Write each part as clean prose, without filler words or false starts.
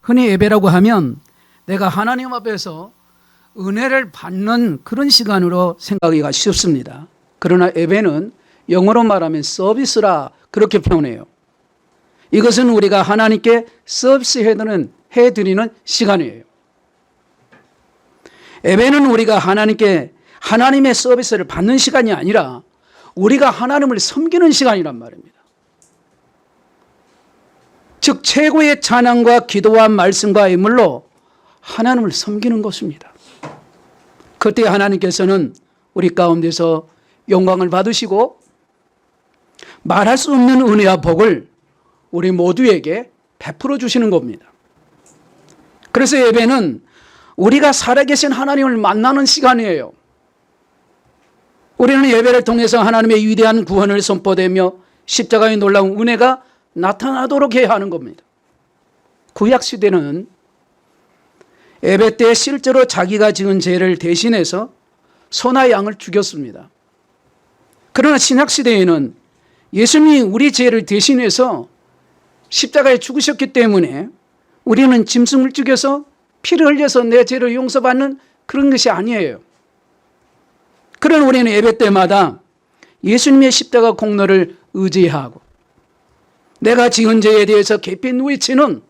흔히 예배라고 하면 내가 하나님 앞에서 은혜를 받는 그런 시간으로 생각하기가 쉽습니다. 그러나 예배는 영어로 말하면 서비스라 그렇게 표현해요. 이것은 우리가 하나님께 서비스해드리는 시간이에요. 예배는 우리가 하나님께 하나님의 서비스를 받는 시간이 아니라 우리가 하나님을 섬기는 시간이란 말입니다. 즉 최고의 찬양과 기도와 말씀과 인물로 하나님을 섬기는 것입니다. 그때 하나님께서는 우리 가운데서 영광을 받으시고 말할 수 없는 은혜와 복을 우리 모두에게 베풀어 주시는 겁니다. 그래서 예배는 우리가 살아계신 하나님을 만나는 시간이에요. 우리는 예배를 통해서 하나님의 위대한 구원을 선포되며 십자가의 놀라운 은혜가 나타나도록 해야 하는 겁니다. 구약시대는 예배 때 실제로 자기가 지은 죄를 대신해서 소나 양을 죽였습니다. 그러나 신약시대에는 예수님이 우리 죄를 대신해서 십자가에 죽으셨기 때문에 우리는 짐승을 죽여서 피를 흘려서 내 죄를 용서받는 그런 것이 아니에요. 그러나 우리는 예배 때마다 예수님의 십자가 공로를 의지하고 내가 지은 죄에 대해서 깊이 누이치는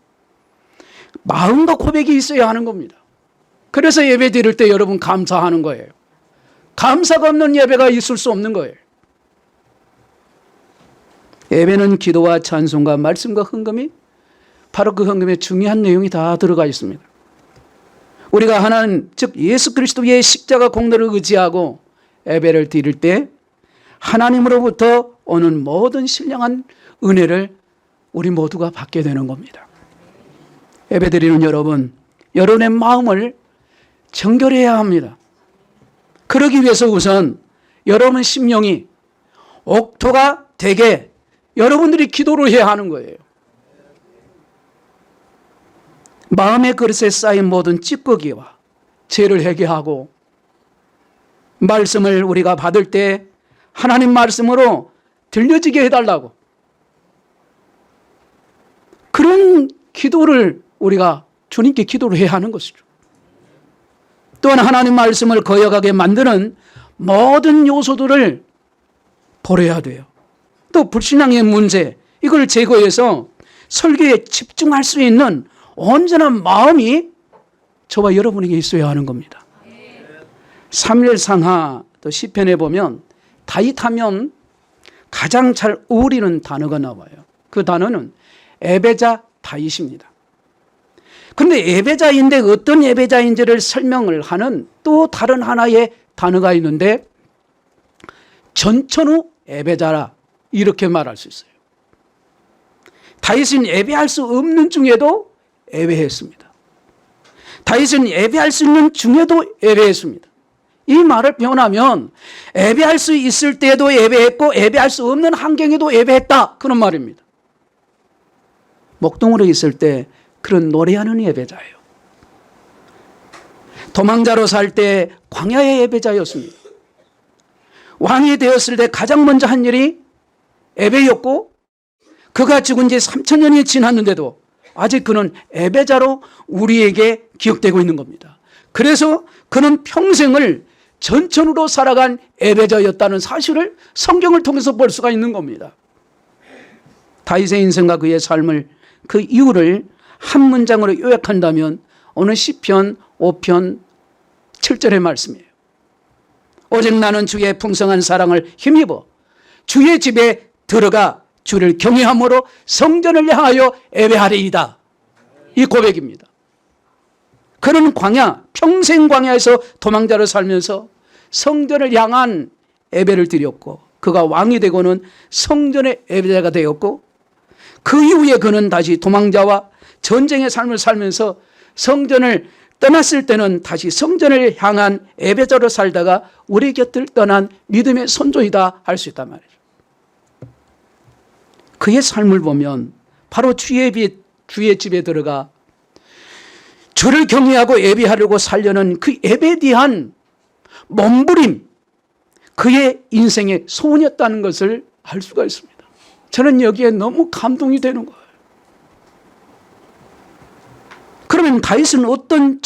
마음과 고백이 있어야 하는 겁니다. 그래서 예배 드릴 때 여러분 감사하는 거예요. 감사가 없는 예배가 있을 수 없는 거예요. 예배는 기도와 찬송과 말씀과 헌금이 바로 그 헌금에 중요한 내용이 다 들어가 있습니다. 우리가 하나님 즉 예수 그리스도의 십자가 공로를 의지하고 예배를 드릴 때 하나님으로부터 오는 모든 신령한 은혜를 우리 모두가 받게 되는 겁니다. 예배 드리는 여러분, 여러분의 마음을 정결해야 합니다. 그러기 위해서 우선 여러분 심령이 옥토가 되게 여러분들이 기도를 해야 하는 거예요. 마음의 그릇에 쌓인 모든 찌꺼기와 죄를 회개하고 말씀을 우리가 받을 때 하나님 말씀으로 들려지게 해달라고 그런 기도를 우리가 주님께 기도를 해야 하는 것이죠. 또한 하나님 말씀을 거역하게 만드는 모든 요소들을 버려야 돼요. 또 불신앙의 문제 이걸 제거해서 설교에 집중할 수 있는 온전한 마음이 저와 여러분에게 있어야 하는 겁니다. 사무엘상하 또 시편에 보면 다윗하면 가장 잘 어울리는 단어가 나와요. 그 단어는 예배자 다윗입니다. 그런데 예배자인데 어떤 예배자인지를 설명을 하는 또 다른 하나의 단어가 있는데 전천후 예배자라 이렇게 말할 수 있어요. 다윗은 예배할 수 없는 중에도 예배했습니다. 다윗은 예배할 수 있는 중에도 예배했습니다. 이 말을 표현하면 예배할 수 있을 때도 예배했고 예배할 수 없는 환경에도 예배했다 그런 말입니다. 목동으로 있을 때 그런 노래하는 예배자예요. 도망자로 살 때 광야의 예배자였습니다. 왕이 되었을 때 가장 먼저 한 일이 예배였고 그가 죽은 지 3,000년이 지났는데도 아직 그는 예배자로 우리에게 기억되고 있는 겁니다. 그래서 그는 평생을 전천후로 살아간 예배자였다는 사실을 성경을 통해서 볼 수가 있는 겁니다. 다윗의 인생과 그의 삶을 그 이유를 한 문장으로 요약한다면 오늘 시편 5편 7절의 말씀이에요. 오직 나는 주의 풍성한 사랑을 힘입어 주의 집에 들어가 주를 경외함으로 성전을 향하여 예배하리이다. 이 고백입니다. 그는 광야, 평생 광야에서 도망자로 살면서 성전을 향한 예배를 드렸고 그가 왕이 되고는 성전의 예배자가 되었고 그 이후에 그는 다시 도망자와 전쟁의 삶을 살면서 성전을 떠났을 때는 다시 성전을 향한 예배자로 살다가 우리 곁을 떠난 믿음의 선조이다 할 수 있단 말이죠. 그의 삶을 보면 바로 주의 집에 들어가 주를 경외하고 예배하려고 살려는 그 예배에 대한 몸부림, 그의 인생의 소원이었다는 것을 알 수가 있습니다. 저는 여기에 너무 감동이 되는 거예요. 그러면 다윗은 어떤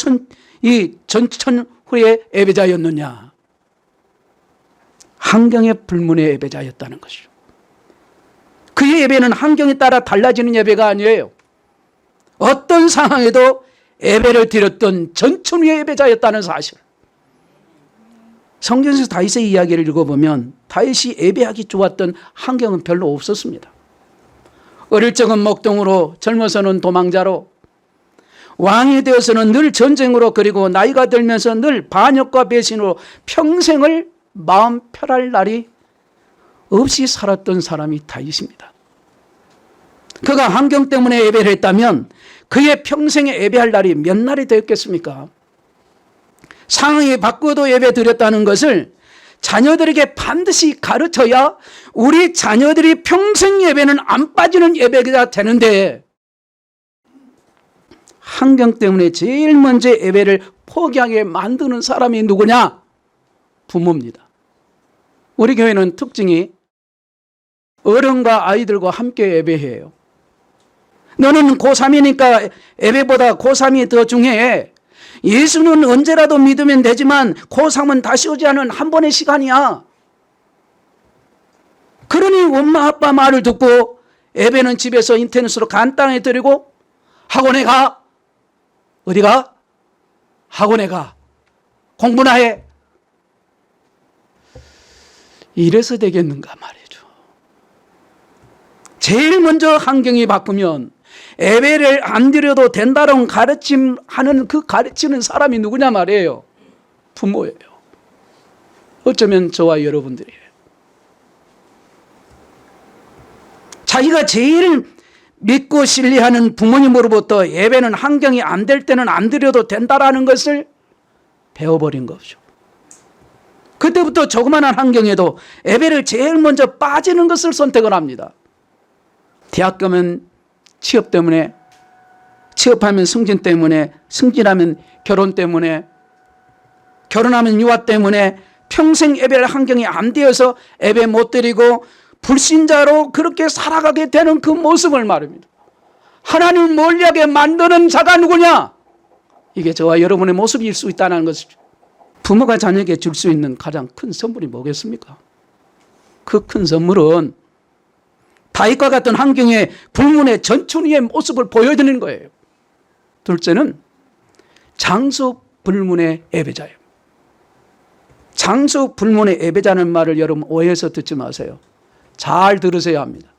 이 전천후의 예배자였느냐? 환경의 불문의 예배자였다는 것이죠. 그의 예배는 환경에 따라 달라지는 예배가 아니에요. 어떤 상황에도 예배를 드렸던 전천후의 예배자였다는 사실. 성경에서 다윗의 이야기를 읽어보면 다윗이 예배하기 좋았던 환경은 별로 없었습니다. 어릴 적은 목동으로, 젊어서는 도망자로, 왕이 되어서는 늘 전쟁으로, 그리고 나이가 들면서 늘 반역과 배신으로 평생을 마음 편할 날이 없이 살았던 사람이 다윗입니다. 그가 환경 때문에 예배를 했다면 그의 평생에 예배할 날이 몇 날이 되었겠습니까? 상황이 바꾸어도 예배 드렸다는 것을 자녀들에게 반드시 가르쳐야 우리 자녀들이 평생 예배는 안 빠지는 예배가 되는데, 환경 때문에 제일 먼저 예배를 포기하게 만드는 사람이 누구냐? 부모입니다. 우리 교회는 특징이 어른과 아이들과 함께 예배해요. 너는 고3이니까 예배보다 고3이 더 중요해. 예수는 언제라도 믿으면 되지만 고3은 다시 오지 않은 한 번의 시간이야. 그러니 엄마 아빠 말을 듣고 예배는 집에서 인터넷으로 간단히 드리고, 학원에 가. 어디 가? 학원에 가. 공부나 해. 이래서 되겠는가 말이죠. 제일 먼저 환경이 바꾸면 예배를 안 드려도 된다는 가르침하는 그 가르치는 사람이 누구냐 말이에요. 부모예요. 어쩌면 저와 여러분들이에요. 자기가 제일 믿고 신뢰하는 부모님으로부터 예배는 환경이 안 될 때는 안 드려도 된다라는 것을 배워버린 거죠. 그때부터 조그마한 환경에도 예배를 제일 먼저 빠지는 것을 선택을 합니다. 대학 가면 취업 때문에, 취업하면 승진 때문에, 승진하면 결혼 때문에, 결혼하면 유아 때문에 평생 예배를 환경이 안 되어서 예배 못 드리고 불신자로 그렇게 살아가게 되는 그 모습을 말합니다. 하나님을 멀리하게 만드는 자가 누구냐? 이게 저와 여러분의 모습일 수 있다는 것이죠. 부모가 자녀에게 줄 수 있는 가장 큰 선물이 뭐겠습니까? 그 큰 선물은 다윗과 같은 환경의 불문의 전천후의 모습을 보여드리는 거예요. 둘째는 장수 불문의 예배자예요. 장수 불문의 예배자는 말을 여러분 오해해서 듣지 마세요. 잘 들으셔야 합니다.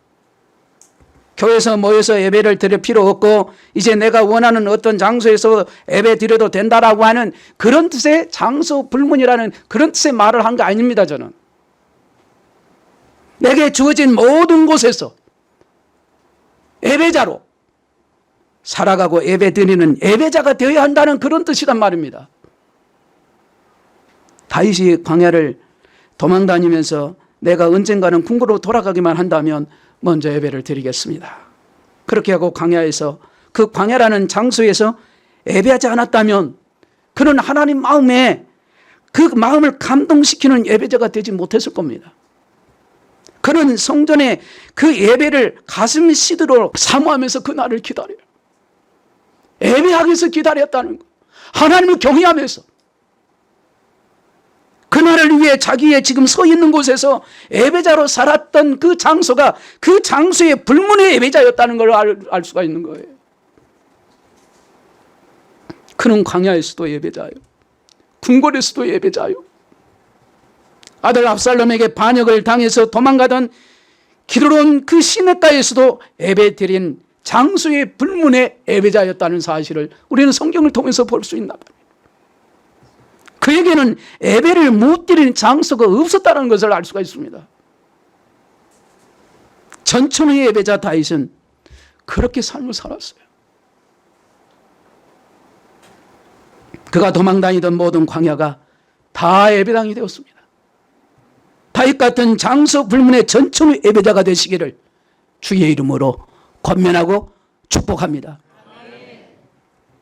교회에서 모여서 예배를 드릴 필요 없고 이제 내가 원하는 어떤 장소에서 예배 드려도 된다라고 하는 그런 뜻의 장수 불문이라는 그런 뜻의 말을 한 거 아닙니다. 저는 내게 주어진 모든 곳에서 예배자로 살아가고 예배 드리는 예배자가 되어야 한다는 그런 뜻이란 말입니다. 다윗이 광야를 도망다니면서 내가 언젠가는 궁궐로 돌아가기만 한다면 먼저 예배를 드리겠습니다. 그렇게 하고 광야에서, 그 광야라는 장소에서 예배하지 않았다면 그는 하나님 마음에 그 마음을 감동시키는 예배자가 되지 못했을 겁니다. 그는 성전에 그 예배를 가슴 시드로 사모하면서 그날을 기다려요. 예배하기 위해서 기다렸다는 거. 하나님을 경외하면서 그날을 위해 자기의 지금 서 있는 곳에서 예배자로 살았던 그 장소가 그 장소의 불문의 예배자였다는 걸 알 수가 있는 거예요. 그는 광야에서도 예배자예요. 궁궐에서도 예배자예요. 아들 압살롬에게 반역을 당해서 도망가던 기드론 그 시냇가에서도 예배 드린 장소의 불문의 예배자였다는 사실을 우리는 성경을 통해서 볼 수 있나 봐요. 그에게는 예배를 못 드리는 장소가 없었다는 것을 알 수가 있습니다. 전천후의 예배자 다윗은 그렇게 삶을 살았어요. 그가 도망다니던 모든 광야가 다 예배당이 되었습니다. 다윗 같은 장소 불문의 전천후 예배자가 되시기를 주의 이름으로 권면하고 축복합니다.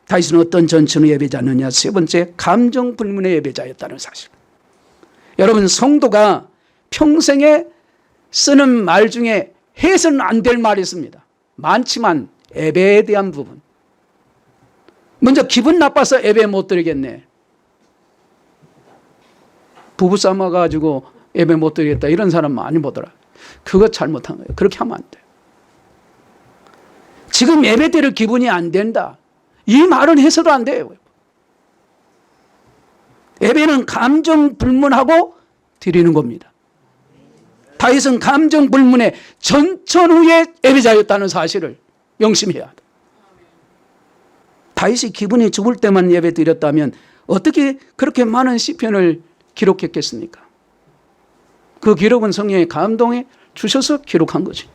다윗은 어떤 전천후 예배자느냐? 세 번째, 감정 불문의 예배자였다는 사실. 여러분, 성도가 평생에 쓰는 말 중에 해서는 안 될 말이 있습니다. 많지만 예배에 대한 부분. 먼저 기분 나빠서 예배 못 드리겠네. 부부싸움 와가지고 예배 못 드리겠다 이런 사람 많이 보더라. 그거 잘못한 거예요. 그렇게 하면 안 돼요. 지금 예배 드릴 기분이 안 된다. 이 말은 해서도 안 돼요. 예배는 감정 불문하고 드리는 겁니다. 다윗은 감정 불문의 전천후의 예배자였다는 사실을 명심해야 돼. 다윗이 기분이 좋을 때만 예배 드렸다면 어떻게 그렇게 많은 시편을 기록했겠습니까? 그 기록은 성령의 감동에 주셔서 기록한 거지.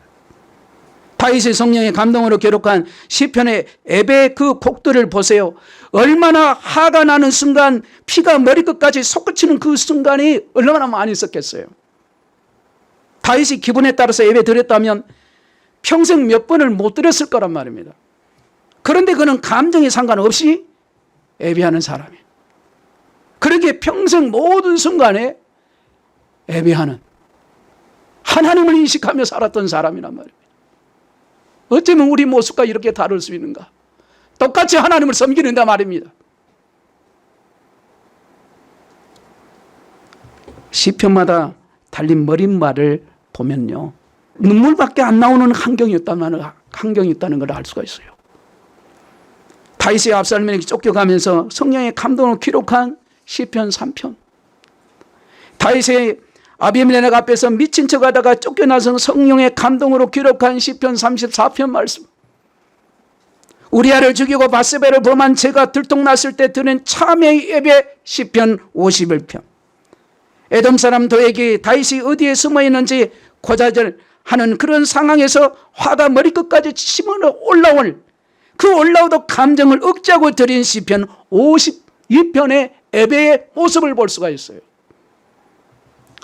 다윗의 성령의 감동으로 기록한 시편의 예배 그 곡들을 보세요. 얼마나 화가 나는 순간, 피가 머리끝까지 솟구치는 그 순간이 얼마나 많이 있었겠어요. 다윗이 기분에 따라서 예배 드렸다면 평생 몇 번을 못 드렸을 거란 말입니다. 그런데 그는 감정에 상관없이 예배하는 사람이에요. 그렇게 평생 모든 순간에 예배하는, 하나님을 인식하며 살았던 사람이란 말입니다. 어쩌면 우리 모습과 이렇게 다를 수 있는가? 똑같이 하나님을 섬기는다 말입니다. 시편마다 달린 머릿말을 보면요, 눈물밖에 안 나오는 환경이 있다는 걸 알 수가 있어요. 다윗이 압살롬에게 쫓겨가면서 성령의 감동을 기록한 시편 3편, 다윗의 아비멜렉 앞에서 미친 척하다가 쫓겨나서 성령의 감동으로 기록한 시편 34편 말씀, 우리아를 죽이고 바세바를 범한 죄가 들통났을 때 드는 참회의 예배 시편 51편, 에돔 사람 도액이 다윗이 어디에 숨어 있는지 고자질하는 그런 상황에서 화가 머리끝까지 치밀어 올라올 그 올라오도 감정을 억제하고 드린 시편 52편의 예배의 모습을 볼 수가 있어요.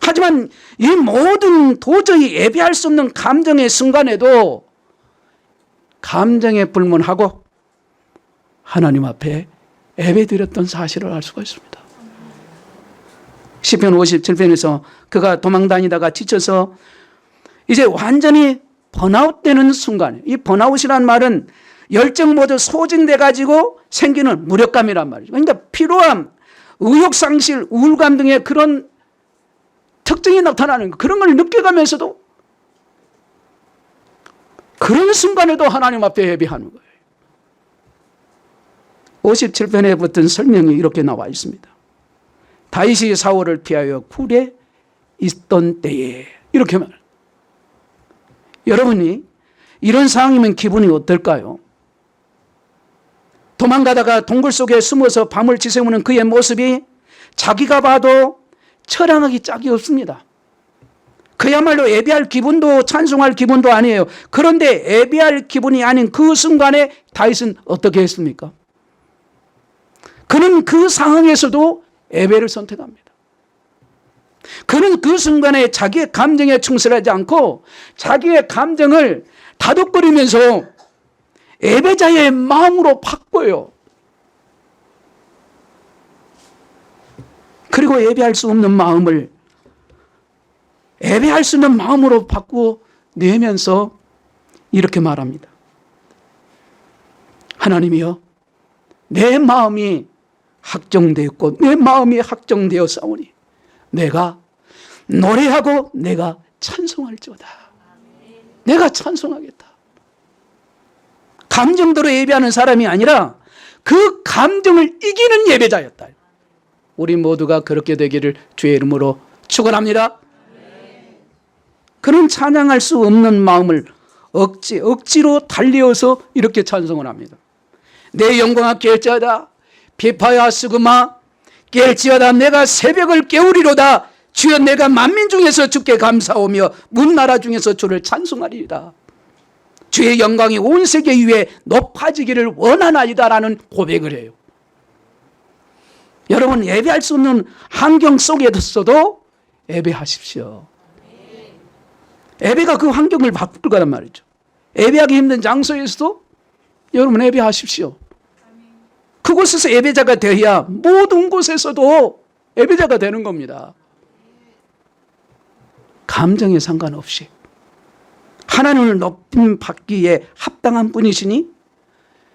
하지만 이 모든 도저히 예배할 수 없는 감정의 순간에도 감정에 불문하고 하나님 앞에 예배드렸던 사실을 알 수가 있습니다. 시편 57편에서 그가 도망다니다가 지쳐서 이제 완전히 번아웃되는 순간, 이 번아웃이란 말은 열정 모두 소진돼 가지고 생기는 무력감이란 말이죠. 그러니까 피로함, 의욕상실, 우울감 등의 그런 특징이 나타나는 거, 그런 걸 느껴가면서도 그런 순간에도 하나님 앞에 예배하는 거예요. 57편에 붙은 설명이 이렇게 나와 있습니다. 다윗이 사울을 피하여 굴에 있던 때에, 이렇게 말. 여러분이 이런 상황이면 기분이 어떨까요? 도망가다가 동굴 속에 숨어서 밤을 지새우는 그의 모습이 자기가 봐도 처량하기 짝이 없습니다. 그야말로 예배할 기분도 찬송할 기분도 아니에요. 그런데 예배할 기분이 아닌 그 순간에 다윗은 어떻게 했습니까? 그는 그 상황에서도 예배를 선택합니다. 그는 그 순간에 자기의 감정에 충실하지 않고 자기의 감정을 다독거리면서 예배자의 마음으로 바꿔요. 그리고 예배할 수 없는 마음을 예배할 수 있는 마음으로 바꾸어 내면서 이렇게 말합니다. 하나님이여, 내 마음이 확정되었고 내 마음이 확정되어 싸우니 내가 노래하고 내가 찬송할지어다. 내가 찬송하겠다. 감정대로 예배하는 사람이 아니라 그 감정을 이기는 예배자였다. 우리 모두가 그렇게 되기를 주의 이름으로 축원합니다. 그런 찬양할 수 없는 마음을 억지로 달리어서 이렇게 찬송을 합니다. 내 영광아 깰지어다. 비파야 스그마 깰지어다. 내가 새벽을 깨우리로다. 주여, 내가 만민 중에서 주께 감사하며 문나라 중에서 주를 찬송하리이다. 주의 영광이 온 세계 위에 높아지기를 원하나이다라는 고백을 해요. 여러분, 예배할 수 없는 환경 속에서도 예배하십시오. 예배가 그 환경을 바꿀 거란 말이죠. 예배하기 힘든 장소에서도 여러분 예배하십시오. 그곳에서 예배자가 되어야 모든 곳에서도 예배자가 되는 겁니다. 감정에 상관없이 하나님을 높임 받기에 합당한 분이시니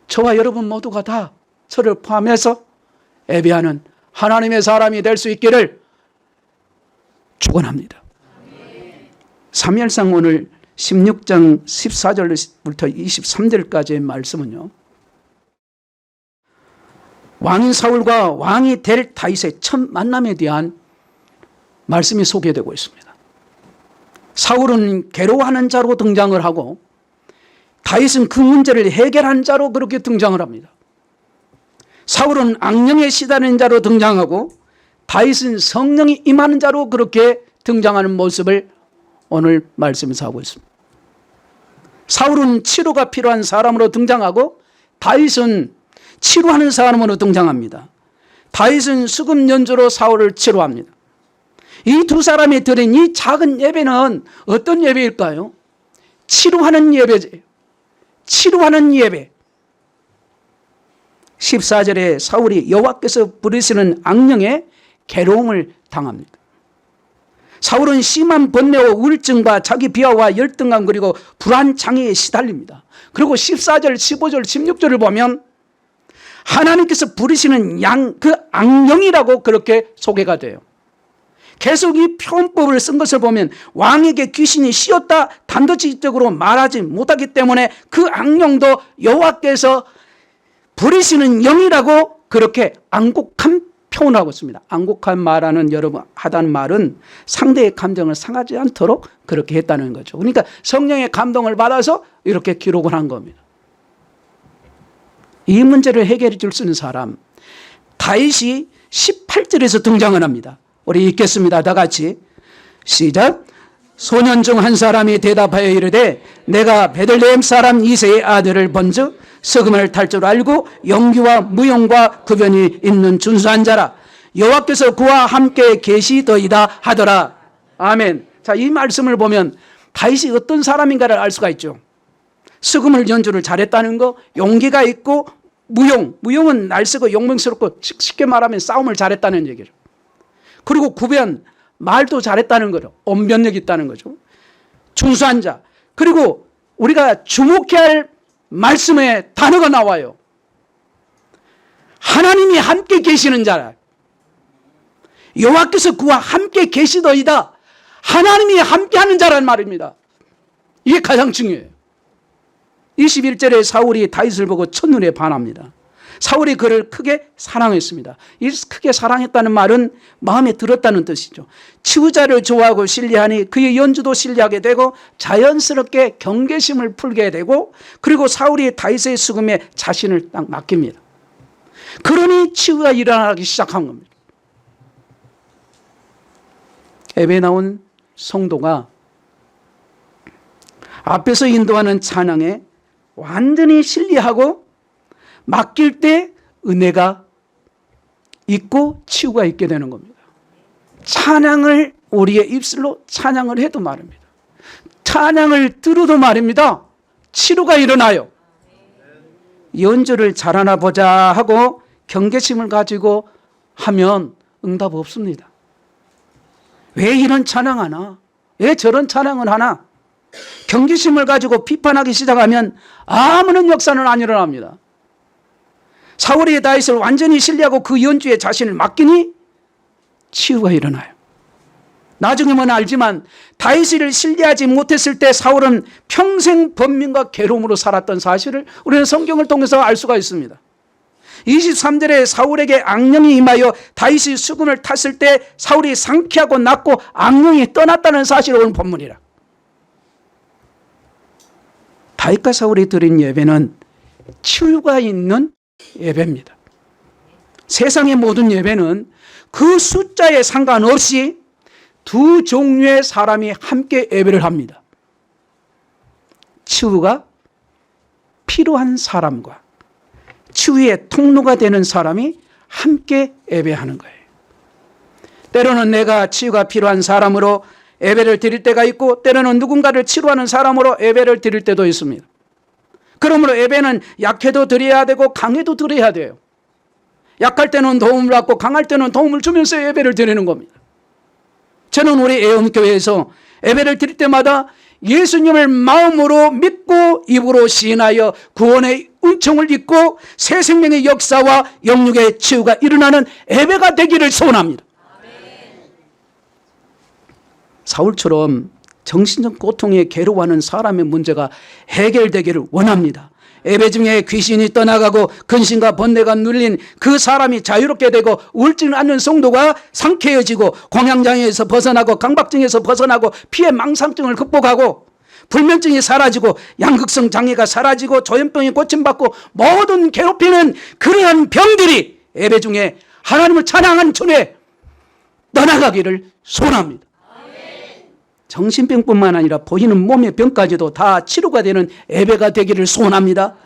저와 여러분 모두가 다 저를 포함해서 예배하는 하나님의 사람이 될 수 있기를 축원합니다. 사무엘상 오늘 16장 14절부터 23절까지의 말씀은요, 왕인 사울과 왕이 될 다윗의 첫 만남에 대한 말씀이 소개되고 있습니다. 사울은 괴로워하는 자로 등장을 하고 다윗은 그 문제를 해결한 자로 그렇게 등장을 합니다. 사울은 악령에 시달리는 자로 등장하고 다윗은 성령이 임하는 자로 그렇게 등장하는 모습을 오늘 말씀에서 하고 있습니다. 사울은 치료가 필요한 사람으로 등장하고 다윗은 치료하는 사람으로 등장합니다. 다윗은 수금 연주로 사울을 치료합니다. 이 두 사람이 드린 이 작은 예배는 어떤 예배일까요? 치료하는 예배예요. 치료하는 예배. 14절에 사울이 여호와께서 부르시는 악령에 괴로움을 당합니다. 사울은 심한 번뇌와 우울증과 자기 비하와 열등감 그리고 불안 장애에 시달립니다. 그리고 14절, 15절, 16절을 보면 하나님께서 부르시는 그 악령이라고 그렇게 소개가 돼요. 계속 이 표현법을 쓴 것을 보면 왕에게 귀신이 씌었다 단도직입적으로 말하지 못하기 때문에 그 악령도 여호와께서 부르시는 영이라고 그렇게 앙곡한 표현을 하고 있습니다. 앙곡한 말하는 여러분 하다는 말은 상대의 감정을 상하지 않도록 그렇게 했다는 거죠. 그러니까 성령의 감동을 받아서 이렇게 기록을 한 겁니다. 이 문제를 해결해 줄 수 있는 사람, 다윗이 18절에서 등장을 합니다. 우리 읽겠습니다. 다 같이 시작. 소년 중 한 사람이 대답하여 이르되 내가 베들레헴 사람 이새의 아들을 본즉 석음을 탈 줄 알고 용기와 무용과 구변이 있는 준수한 자라. 여호와께서 그와 함께 계시더이다 하더라. 아멘. 자, 이 말씀을 보면 다윗이 어떤 사람인가를 알 수가 있죠. 석음을 연주를 잘했다는 거, 용기가 있고 무용은 날쓰고 용맹스럽고 쉽게 말하면 싸움을 잘했다는 얘기죠. 그리고 구변, 말도 잘했다는 거죠. 언변력이 있다는 거죠. 준수한 자. 그리고 우리가 주목해야 할 말씀의 단어가 나와요. 하나님이 함께 계시는 자라. 여호와께서 그와 함께 계시더이다. 하나님이 함께하는 자란 말입니다. 이게 가장 중요해요. 21절에 사울이 다윗을 보고 첫눈에 반합니다. 사울이 그를 크게 사랑했습니다. 이 크게 사랑했다는 말은 마음에 들었다는 뜻이죠. 치우자를 좋아하고 신뢰하니 그의 연주도 신뢰하게 되고 자연스럽게 경계심을 풀게 되고 그리고 사울이 다윗의 수금에 자신을 딱 맡깁니다. 그러니 치유가 일어나기 시작한 겁니다. 예배에 나온 성도가 앞에서 인도하는 찬양에 완전히 신뢰하고 맡길 때 은혜가 있고 치유가 있게 되는 겁니다. 찬양을 우리의 입술로 찬양을 해도 말입니다. 찬양을 들어도 말입니다. 치료가 일어나요. 연주를 잘하나 보자 하고 경계심을 가지고 하면 응답 없습니다. 왜 이런 찬양하나? 왜 저런 찬양을 하나? 경계심을 가지고 비판하기 시작하면 아무런 역사는 안 일어납니다. 사울이 다윗을 완전히 신뢰하고 그 연주에 자신을 맡기니 치유가 일어나요. 나중에는 알지만 다윗을 신뢰하지 못했을 때 사울은 평생 번민과 괴로움으로 살았던 사실을 우리는 성경을 통해서 알 수가 있습니다. 23절에 사울에게 악령이 임하여 다윗이 수금을 탔을 때 사울이 상쾌하고 낫고 악령이 떠났다는 사실을 오늘 본문이라. 다윗과 사울이 드린 예배는 치유가 있는 예배입니다. 세상의 모든 예배는 그 숫자에 상관없이 두 종류의 사람이 함께 예배를 합니다. 치유가 필요한 사람과 치유의 통로가 되는 사람이 함께 예배하는 거예요. 때로는 내가 치유가 필요한 사람으로 예배를 드릴 때가 있고 때로는 누군가를 치료하는 사람으로 예배를 드릴 때도 있습니다. 그러므로 예배는 약해도 드려야 되고 강해도 드려야 돼요. 약할 때는 도움을 받고 강할 때는 도움을 주면서 예배를 드리는 겁니다. 저는 우리 애엄교회에서 예배를 드릴 때마다 예수님을 마음으로 믿고 입으로 시인하여 구원의 은총을 입고 새 생명의 역사와 영육의 치유가 일어나는 예배가 되기를 소원합니다. 사울처럼 정신적 고통에 괴로워하는 사람의 문제가 해결되기를 원합니다. 예배 중에 귀신이 떠나가고 근심과 번뇌가 눌린 그 사람이 자유롭게 되고 울지는 않는 성도가 상쾌해지고 공황장애에서 벗어나고 강박증에서 벗어나고 피해 망상증을 극복하고 불면증이 사라지고 양극성 장애가 사라지고 조현병이 고침받고 모든 괴롭히는 그러한 병들이 예배 중에 하나님을 찬양한 전에 떠나가기를 소원합니다. 정신병뿐만 아니라 보이는 몸의 병까지도 다 치료가 되는 예배가 되기를 소원합니다.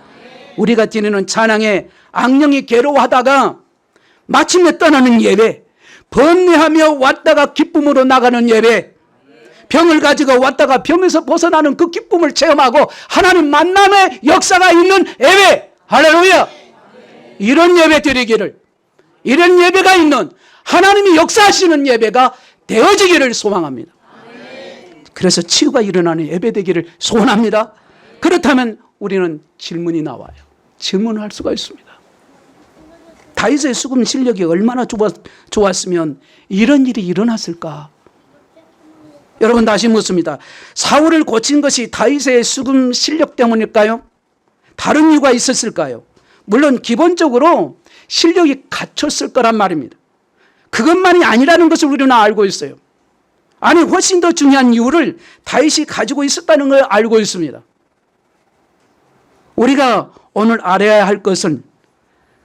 우리가 드리는 찬양에 악령이 괴로워하다가 마침내 떠나는 예배, 번뇌하며 왔다가 기쁨으로 나가는 예배, 병을 가지고 왔다가 병에서 벗어나는 그 기쁨을 체험하고 하나님 만남의 역사가 있는 예배, 할렐루야! 이런 예배 드리기를, 이런 예배가 있는 하나님이 역사하시는 예배가 되어지기를 소망합니다. 그래서 치유가 일어나는 예배 되기를 소원합니다. 그렇다면 우리는 질문이 나와요. 질문을 할 수가 있습니다. 다윗의 수금 실력이 얼마나 좋았으면 이런 일이 일어났을까? 여러분 다시 묻습니다. 사울을 고친 것이 다윗의 수금 실력 때문일까요? 다른 이유가 있었을까요? 물론 기본적으로 실력이 갖췄을 거란 말입니다. 그것만이 아니라는 것을 우리는 알고 있어요. 아니 훨씬 더 중요한 이유를 다윗이 가지고 있었다는 걸 알고 있습니다. 우리가 오늘 알아야 할 것은,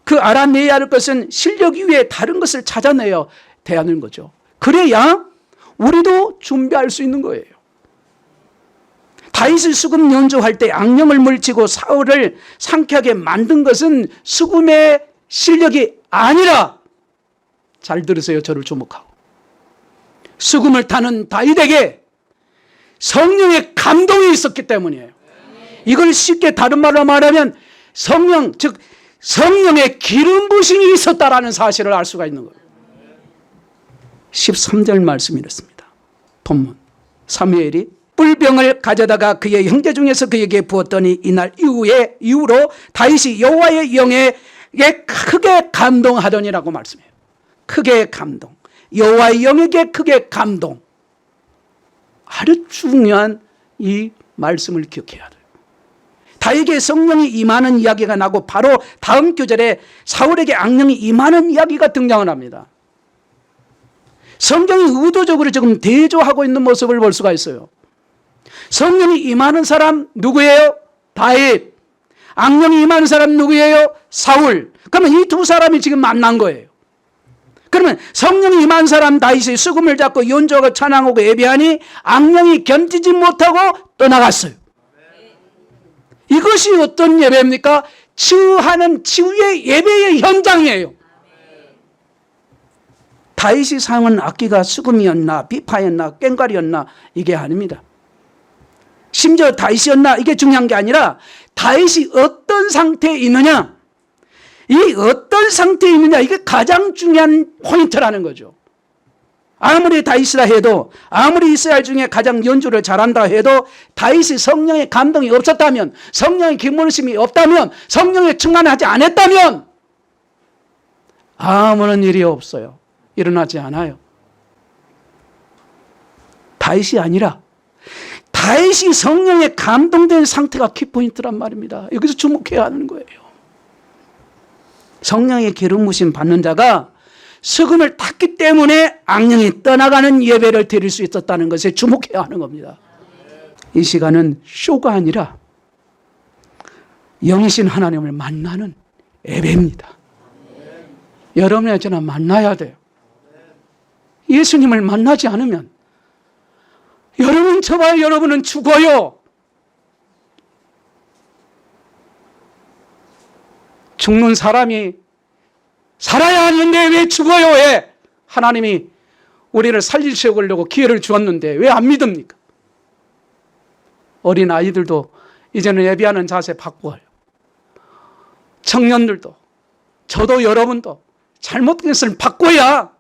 그 알아내야 할 것은 실력 이외에 다른 것을 찾아내야 되는 거죠. 그래야 우리도 준비할 수 있는 거예요. 다윗이 수금 연주할 때 악령을 물리치고 사울을 상쾌하게 만든 것은 수금의 실력이 아니라, 잘 들으세요. 저를 주목하고, 수금을 타는 다윗에게 성령의 감동이 있었기 때문이에요. 이걸 쉽게 다른 말로 말하면 성령, 즉 성령의 기름 부심이 있었다라는 사실을 알 수가 있는 거예요. 13절 말씀이 이렇습니다. 본문. 사무엘이 뿔병을 가져다가 그의 형제 중에서 그에게 부었더니 이날 이후로 다윗이 여호와의 영에게 크게 감동하더니라고 말씀해요. 크게 감동. 여호와의 영에게 크게 감동. 아주 중요한 이 말씀을 기억해야 돼요. 다윗에게 성령이 임하는 이야기가 나고 바로 다음 구절에 사울에게 악령이 임하는 이야기가 등장을 합니다. 성경이 의도적으로 지금 대조하고 있는 모습을 볼 수가 있어요. 성령이 임하는 사람 누구예요? 다윗. 악령이 임하는 사람 누구예요? 사울. 그러면 이 두 사람이 지금 만난 거예요. 그러면 성령이 임한 사람 다윗이 수금을 잡고 연주하고 찬양하고 예배하니 악령이 견디지 못하고 떠나갔어요. 이것이 어떤 예배입니까? 치유하는 치유의 예배의 현장이에요. 다윗이 사용한 악기가 수금이었나 비파였나 꽹과리였나 이게 아닙니다. 심지어 다윗이었나 이게 중요한 게 아니라 다윗이 어떤 상태에 있느냐, 이 어떤 상태에 있느냐, 이게 가장 중요한 포인트라는 거죠. 아무리 다윗이라 해도, 아무리 이스라엘 중에 가장 연주를 잘한다 해도 다윗이 성령의 감동이 없었다면, 성령의 기물심이 없다면, 성령에 충만하지 않았다면 아무런 일이 없어요. 일어나지 않아요. 다윗이 아니라 다윗이 성령에 감동된 상태가 키포인트란 말입니다. 여기서 주목해야 하는 거예요. 성령의 기름 부심 받는 자가 수금을 탔기 때문에 악령이 떠나가는 예배를 드릴 수 있었다는 것에 주목해야 하는 겁니다. 이 시간은 쇼가 아니라 영이신 하나님을 만나는 예배입니다. 여러분이 저나 만나야 돼요. 예수님을 만나지 않으면 여러분, 저와 여러분은 죽어요. 죽는 사람이 살아야 하는데 왜 죽어요? 왜? 하나님이 우리를 살리시려고 기회를 주었는데 왜 안 믿습니까? 어린 아이들도 이제는 예배하는 자세 바꿔요. 청년들도, 저도 여러분도 잘못된 것을 바꿔야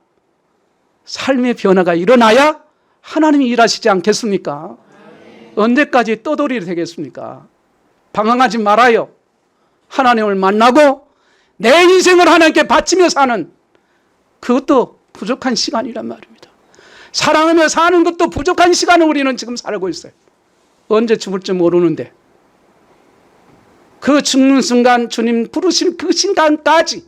삶의 변화가 일어나야 하나님이 일하시지 않겠습니까? 언제까지 떠돌이 되겠습니까? 방황하지 말아요. 하나님을 만나고 내 인생을 하나님께 바치며 사는 그것도 부족한 시간이란 말입니다. 사랑하며 사는 것도 부족한 시간을 우리는 지금 살고 있어요. 언제 죽을지 모르는데 그 죽는 순간 주님 부르신 그 순간까지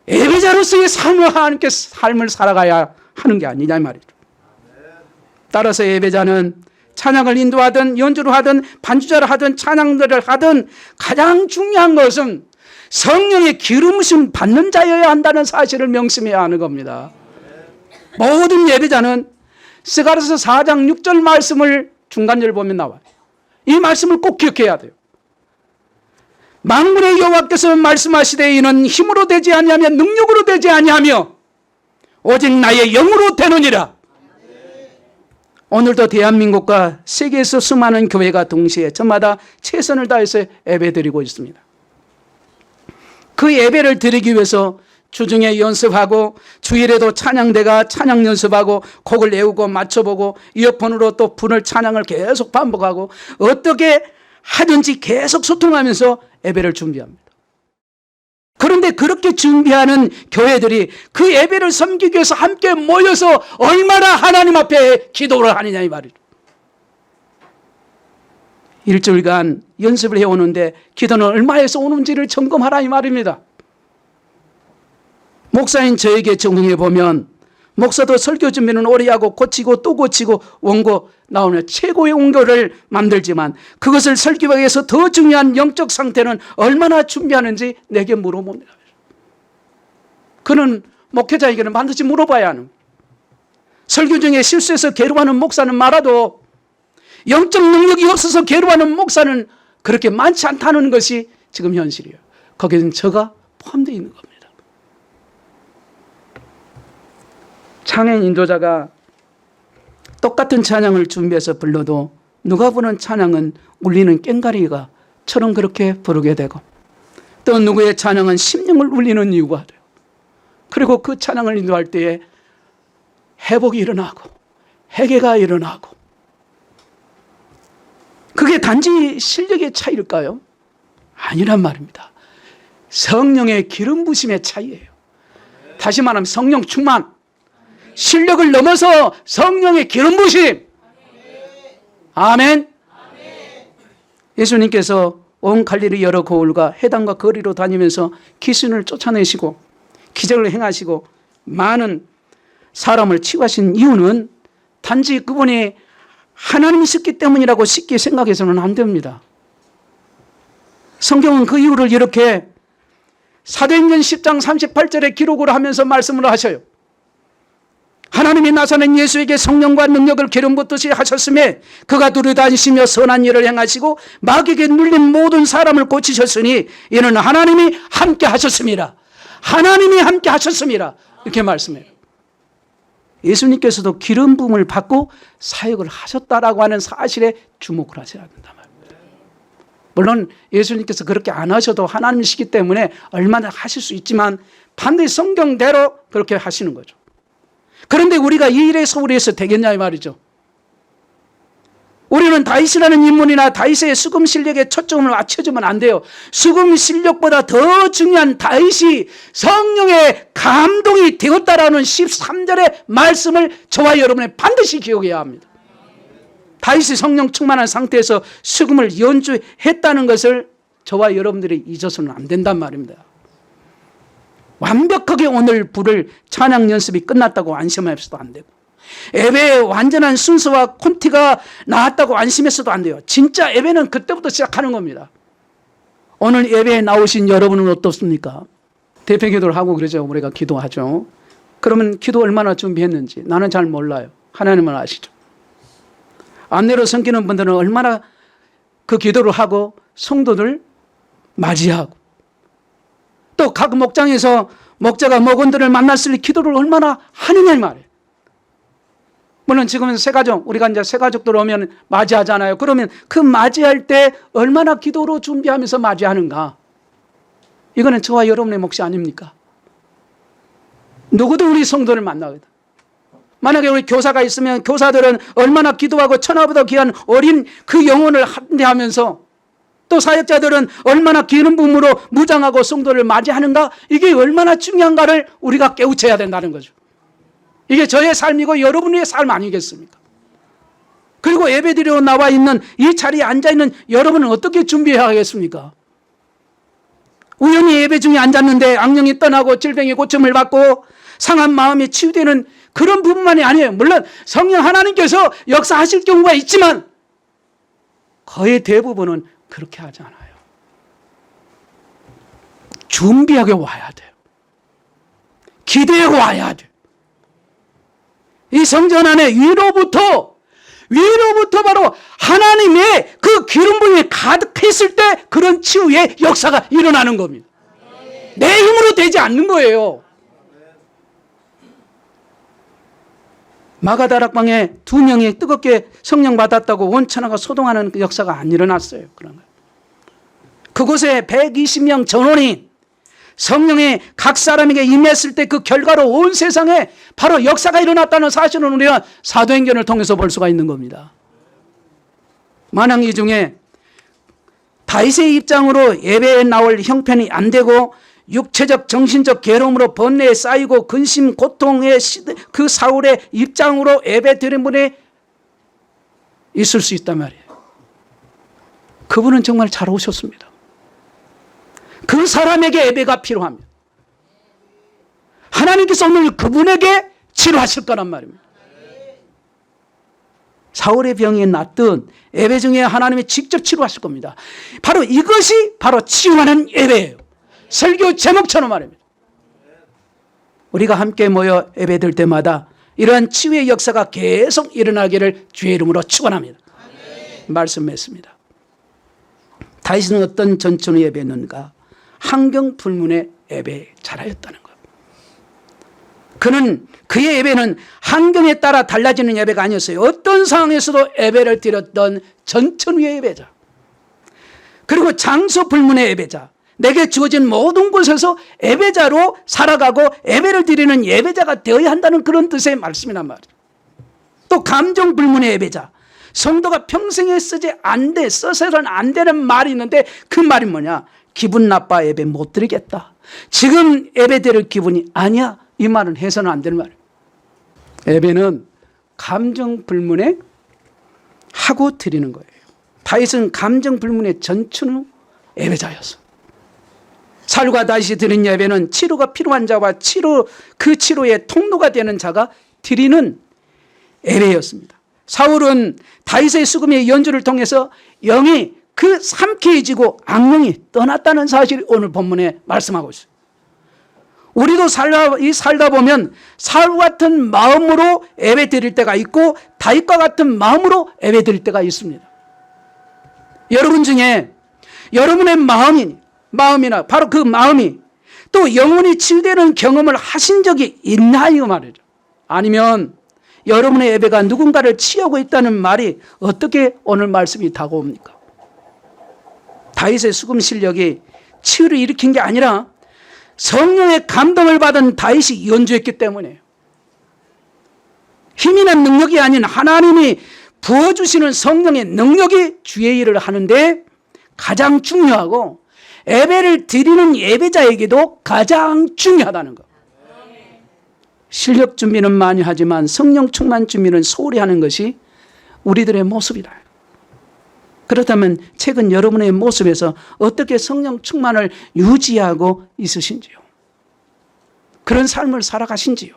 예배자로서의 삶을 하나님께 삶을 살아가야 하는 게 아니냐 이 말이죠. 따라서 예배자는 찬양을 인도하든 연주를 하든 반주자를 하든 찬양들을 하든 가장 중요한 것은 성령의 기름부심 받는 자여야 한다는 사실을 명심해야 하는 겁니다. 모든 예배자는 스가랴서 4장 6절 말씀을 중간절 보면 나와요. 이 말씀을 꼭 기억해야 돼요. 만군의 여호와께서 말씀하시되 이는 힘으로 되지 아니하며 능력으로 되지 아니하며 오직 나의 영으로 되느니라. 오늘도 대한민국과 세계에서 수많은 교회가 동시에 저마다 최선을 다해서 예배드리고 있습니다. 그 예배를 드리기 위해서 주중에 연습하고 주일에도 찬양대가 찬양 연습하고 곡을 외우고 맞춰보고 이어폰으로 또 분을 찬양을 계속 반복하고 어떻게 하든지 계속 소통하면서 예배를 준비합니다. 그런데 그렇게 준비하는 교회들이 그 예배를 섬기기 위해서 함께 모여서 얼마나 하나님 앞에 기도를 하느냐 이 말이죠. 일주일간 연습을 해오는데 기도는 얼마에서 오는지를 점검하라 이 말입니다. 목사인 저에게 적용해 보면 목사도 설교 준비는 오래 하고 고치고 또 고치고 원고 나오는 최고의 원고를 만들지만 그것을 설교하기 위해서 더 중요한 영적 상태는 얼마나 준비하는지 내게 물어봅니다. 그는 목회자에게는 반드시 물어봐야 하는 거예요. 설교 중에 실수해서 괴로워하는 목사는 말아도 영적 능력이 없어서 괴로워하는 목사는 그렇게 많지 않다는 것이 지금 현실이에요. 거기에는 저가 포함되어 있는 겁니다. 찬양 인도자가 똑같은 찬양을 준비해서 불러도 누가 부르는 찬양은 울리는 꽹과리가처럼 그렇게 부르게 되고 또 누구의 찬양은 심령을 울리는 이유가 돼요. 그리고 그 찬양을 인도할 때에 회복이 일어나고 회개가 일어나고 그게 단지 실력의 차이일까요? 아니란 말입니다. 성령의 기름 부심의 차이예요. 다시 말하면 성령 충만, 실력을 넘어서 성령의 기름 부심. 아멘. 예수님께서 온 갈릴리 여러 고을과 해당과 거리로 다니면서 귀신을 쫓아내시고 기적을 행하시고 많은 사람을 치유하신 이유는 단지 그분이 하나님이셨기 때문이라고 쉽게 생각해서는 안 됩니다. 성경은 그 이유를 이렇게 사도행전 10장 38절에 기록을 하면서 말씀을 하셔요. 하나님이 나사렛 예수에게 성령과 능력을 기름 붓듯이 하셨음에 그가 두루다니시며 선한 일을 행하시고 마귀에게 눌린 모든 사람을 고치셨으니 이는 하나님이 함께 하셨습니다. 하나님이 함께 하셨습니다. 이렇게 말씀해요. 예수님께서도 기름 부음을 받고 사역을 하셨다라고 하는 사실에 주목을 하셔야 된단 말입니다. 물론 예수님께서 그렇게 안 하셔도 하나님이시기 때문에 얼마나 하실 수 있지만 반드시 성경대로 그렇게 하시는 거죠. 그런데 우리가 이 일에 소홀해서 되겠냐 이 말이죠. 우리는 다윗이라는 인물이나 다윗의 수금 실력에 초점을 맞춰주면 안 돼요. 수금 실력보다 더 중요한 다윗이 성령의 감동이 되었다라는 13절의 말씀을 저와 여러분이 반드시 기억해야 합니다. 다윗이 성령 충만한 상태에서 수금을 연주했다는 것을 저와 여러분들이 잊어서는 안 된단 말입니다. 완벽하게 오늘 부를 찬양 연습이 끝났다고 안심해서도 안 되고 예배의 완전한 순서와 콘티가 나왔다고 안심해서도 안 돼요. 진짜 예배는 그때부터 시작하는 겁니다. 오늘 예배에 나오신 여러분은 어떻습니까? 대표 기도를 하고 그러죠. 우리가 기도하죠. 그러면 기도 얼마나 준비했는지 나는 잘 몰라요. 하나님은 아시죠. 안내로 섬기는 분들은 얼마나 그 기도를 하고 성도들 맞이하고 또 각 목장에서 목자가 목원들을 만났을 때 기도를 얼마나 하느냐 이 말이에요. 물론 지금은 새가족, 우리가 이제 새가족들 오면 맞이하잖아요. 그러면 그 맞이할 때 얼마나 기도로 준비하면서 맞이하는가. 이거는 저와 여러분의 몫이 아닙니까? 누구도 우리 성도를 만나거든. 만약에 우리 교사가 있으면 교사들은 얼마나 기도하고 천하보다 귀한 어린 그 영혼을 한대하면서 또 사역자들은 얼마나 기름 부음으로 무장하고 성도를 맞이하는가, 이게 얼마나 중요한가를 우리가 깨우쳐야 된다는 거죠. 이게 저의 삶이고 여러분의 삶 아니겠습니까? 그리고 예배드리러 나와 있는 이 자리에 앉아있는 여러분은 어떻게 준비해야 하겠습니까? 우연히 예배 중에 앉았는데 악령이 떠나고 질병의 고침을 받고 상한 마음이 치유되는 그런 부분만이 아니에요. 물론 성령 하나님께서 역사하실 경우가 있지만 거의 대부분은 그렇게 하지 않아요. 준비하게 와야 돼요. 기대하고 와야 돼요. 이 성전 안에 위로부터 바로 하나님의 그 기름 부음이 가득했을 때 그런 치유의 역사가 일어나는 겁니다. 내 힘으로 되지 않는 거예요. 마가다락방에 2명이 뜨겁게 성령 받았다고 원천하고 소동하는 그 역사가 안 일어났어요. 그런 거예요. 그곳에 120명 전원이 성령이 각 사람에게 임했을 때 그 결과로 온 세상에 바로 역사가 일어났다는 사실은 우리가 사도행전을 통해서 볼 수가 있는 겁니다. 만약 이 중에 다윗의 입장으로 예배에 나올 형편이 안 되고 육체적 정신적 괴로움으로 번뇌에 쌓이고 근심 고통의 그 사울의 입장으로 예배 드린 분이 있을 수 있단 말이에요. 그분은 정말 잘 오셨습니다. 그 사람에게 예배가 필요합니다. 하나님께서 오늘 그분에게 치료하실 거란 말입니다. 사울의 병이 낫든 예배 중에 하나님이 직접 치료하실 겁니다. 바로 이것이 바로 치유하는 예배예요. 설교 제목처럼 말입니다. 우리가 함께 모여 예배드릴 때마다 이러한 치유의 역사가 계속 일어나기를 주의 이름으로 축원합니다. 말씀했습니다. 다윗은 어떤 전천후 예배였는가? 환경불문의 예배에 잘하였다는 것. 그는 그의 예배는 환경에 따라 달라지는 예배가 아니었어요. 어떤 상황에서도 예배를 드렸던 전천후의 예배자. 그리고 장소 불문의 예배자. 내게 주어진 모든 곳에서 예배자로 살아가고 예배를 드리는 예배자가 되어야 한다는 그런 뜻의 말씀이란 말이에요. 또 감정 불문의 예배자. 성도가 평생에 써서는 안 되는 말이 있는데 그 말이 뭐냐? 기분 나빠 예배 못 드리겠다. 지금 예배 드릴 기분이 아니야. 이 말은 해서는 안 되는 말이에요. 예배는 감정 불문에 하고 드리는 거예요. 다윗은 감정 불문의 전천후 예배자였어. 사울과 다윗이 드린 예배는 치료가 필요한 자와 그 치료의 통로가 되는 자가 드리는 예배였습니다. 사울은 다윗의 수금의 연주를 통해서 영이 그 삼켜지고 악령이 떠났다는 사실이 오늘 본문에 말씀하고 있어요. 우리도 살다 보면 사울 같은 마음으로 예배 드릴 때가 있고 다윗과 같은 마음으로 예배 드릴 때가 있습니다. 여러분 중에 여러분의 마음이나 바로 그 마음이 또 영혼이 치유되는 경험을 하신 적이 있나 이거 말이죠. 아니면 여러분의 예배가 누군가를 치유하고 있다는 말이 어떻게 오늘 말씀이 다가옵니까? 다윗의 수금 실력이 치유를 일으킨 게 아니라 성령의 감동을 받은 다윗이 연주했기 때문에 힘이나 능력이 아닌 하나님이 부어주시는 성령의 능력이 주의 일을 하는데 가장 중요하고 예배를 드리는 예배자에게도 가장 중요하다는 것. 실력 준비는 많이 하지만 성령 충만 준비는 소홀히 하는 것이 우리들의 모습이다. 그렇다면 최근 여러분의 모습에서 어떻게 성령 충만을 유지하고 있으신지요? 그런 삶을 살아가신지요?